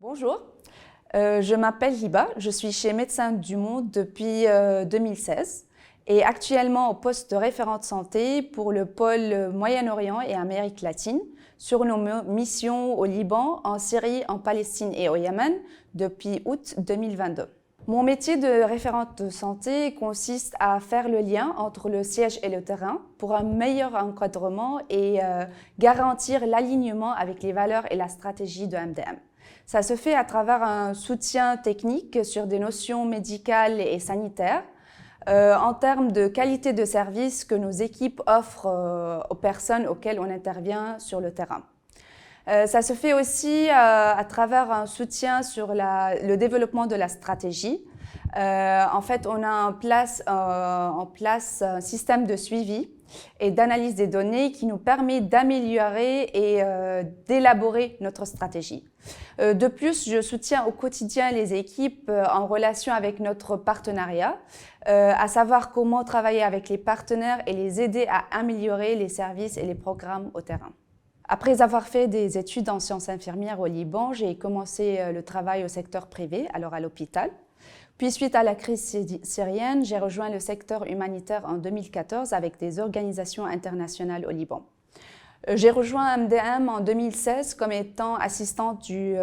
Bonjour, je m'appelle Hiba, je suis chez Médecins du Monde depuis 2016 et actuellement au poste de référente santé pour le pôle Moyen-Orient et Amérique latine sur nos missions au Liban, en Syrie, en Palestine et au Yémen depuis août 2022. Mon métier de référente de santé consiste à faire le lien entre le siège et le terrain pour un meilleur encadrement et garantir l'alignement avec les valeurs et la stratégie de MDM. Ça se fait à travers un soutien technique sur des notions médicales et sanitaires, en termes de qualité de service que nos équipes offrent aux personnes auxquelles on intervient sur le terrain. Ça se fait aussi à travers un soutien sur le développement de la stratégie. En fait, on a en place un système de suivi et d'analyse des données qui nous permet d'améliorer et d'élaborer notre stratégie. De plus, je soutiens au quotidien les équipes en relation avec notre partenariat, à savoir comment travailler avec les partenaires et les aider à améliorer les services et les programmes au terrain. Après avoir fait des études en sciences infirmières au Liban, j'ai commencé le travail au secteur privé, alors à l'hôpital. Puis suite à la crise syrienne, j'ai rejoint le secteur humanitaire en 2014 avec des organisations internationales au Liban. J'ai rejoint MDM en 2016 comme étant assistante du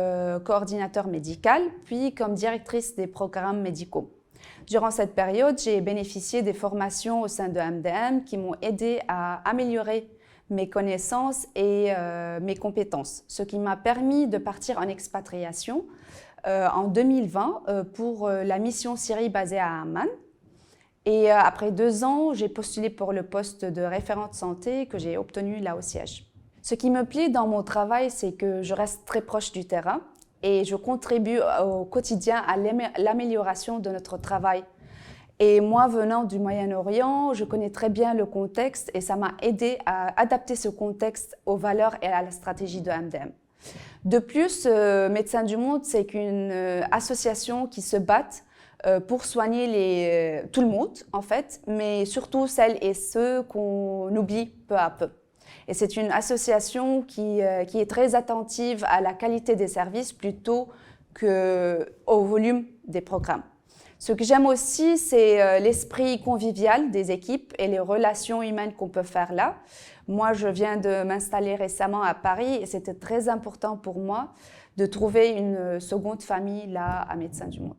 coordinateur médical, puis comme directrice des programmes médicaux. Durant cette période, j'ai bénéficié des formations au sein de MDM qui m'ont aidé à améliorer mes connaissances et mes compétences, ce qui m'a permis de partir en expatriation en 2020 pour la mission Syrie basée à Amman. Et après 2 ans, j'ai postulé pour le poste de référente santé que j'ai obtenu là au siège. Ce qui me plaît dans mon travail, c'est que je reste très proche du terrain et je contribue au quotidien à l'amélioration de notre travail. Et moi, venant du Moyen-Orient, je connais très bien le contexte et ça m'a aidé à adapter ce contexte aux valeurs et à la stratégie de MDM. De plus, Médecins du Monde, c'est une association qui se bat pour soigner tout le monde, en fait, mais surtout celles et ceux qu'on oublie peu à peu. Et c'est une association qui est très attentive à la qualité des services plutôt qu'au volume des programmes. Ce que j'aime aussi, c'est l'esprit convivial des équipes et les relations humaines qu'on peut faire là. Moi, je viens de m'installer récemment à Paris et c'était très important pour moi de trouver une seconde famille là à Médecins du Monde.